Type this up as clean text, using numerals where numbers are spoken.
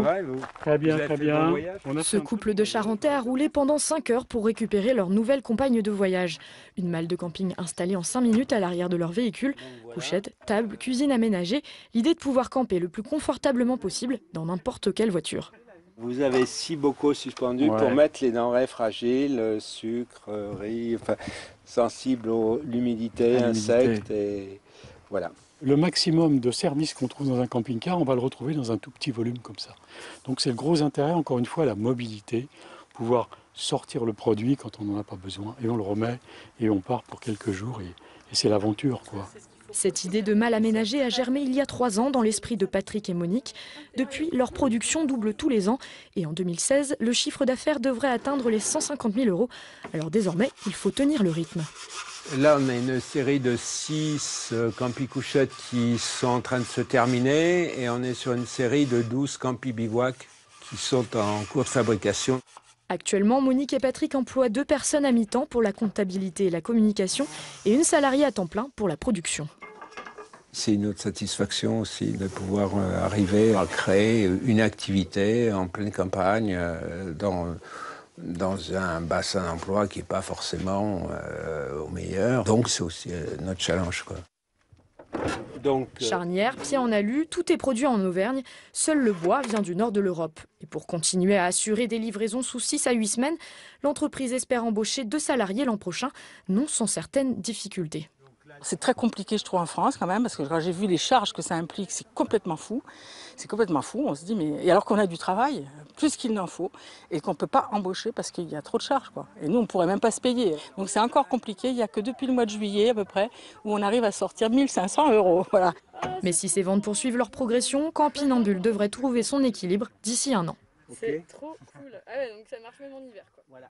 va, vous? Très bien, Vous avez très fait bon bien. voyage? Ce couple de Charentais a roulé pendant 5 heures pour récupérer leur nouvelle compagne de voyage. Une malle de camping installée en 5 minutes à l'arrière de leur véhicule. Couchette, table, cuisine aménagée. L'idée de pouvoir camper le plus confortablement possible dans n'importe quelle voiture. Vous avez 6 bocaux suspendus Ouais. pour mettre les denrées fragiles, sucre, riz, enfin, sensibles à l'humidité, À l'humidité. insectes et voilà. Le maximum de services qu'on trouve dans un camping-car, on va le retrouver dans un tout petit volume comme ça. Donc c'est le gros intérêt, encore une fois, la mobilité, pouvoir sortir le produit quand on n'en a pas besoin, et on le remet, et on part pour quelques jours, et c'est l'aventure, quoi. Cette idée de mal aménagé a germé il y a 3 ans dans l'esprit de Patrick et Monique. Depuis, leur production double tous les ans. Et en 2016, le chiffre d'affaires devrait atteindre les 150 000 euros. Alors désormais, il faut tenir le rythme. Là, on a une série de 6 campi-couchettes qui sont en train de se terminer et on est sur une série de 12 campi-bivouac qui sont en cours de fabrication. Actuellement, Monique et Patrick emploient 2 personnes à mi-temps pour la comptabilité et la communication et une salariée à temps plein pour la production. C'est une autre satisfaction aussi de pouvoir arriver à créer une activité en pleine campagne dans un bassin d'emploi qui n'est pas forcément au meilleur. Donc c'est aussi notre challenge, quoi. Charnière, pied en alu, tout est produit en Auvergne. Seul le bois vient du nord de l'Europe. Et pour continuer à assurer des livraisons sous 6 à 8 semaines, l'entreprise espère embaucher 2 salariés l'an prochain, non sans certaines difficultés. C'est très compliqué, je trouve, en France quand même, parce que quand j'ai vu les charges que ça implique, c'est complètement fou. C'est complètement fou. On se dit, mais et alors qu'on a du travail, plus qu'il n'en faut, et qu'on ne peut pas embaucher parce qu'il y a trop de charges, quoi. Et nous, on ne pourrait même pas se payer. Donc c'est encore compliqué. Il n'y a que depuis le mois de juillet, à peu près, où on arrive à sortir 1 500 €. Voilà. Mais si ces ventes poursuivent leur progression, Campinambule devrait trouver son équilibre d'ici 1 an. C'est trop cool. Ah ouais, donc ça marche même en hiver, quoi. Voilà.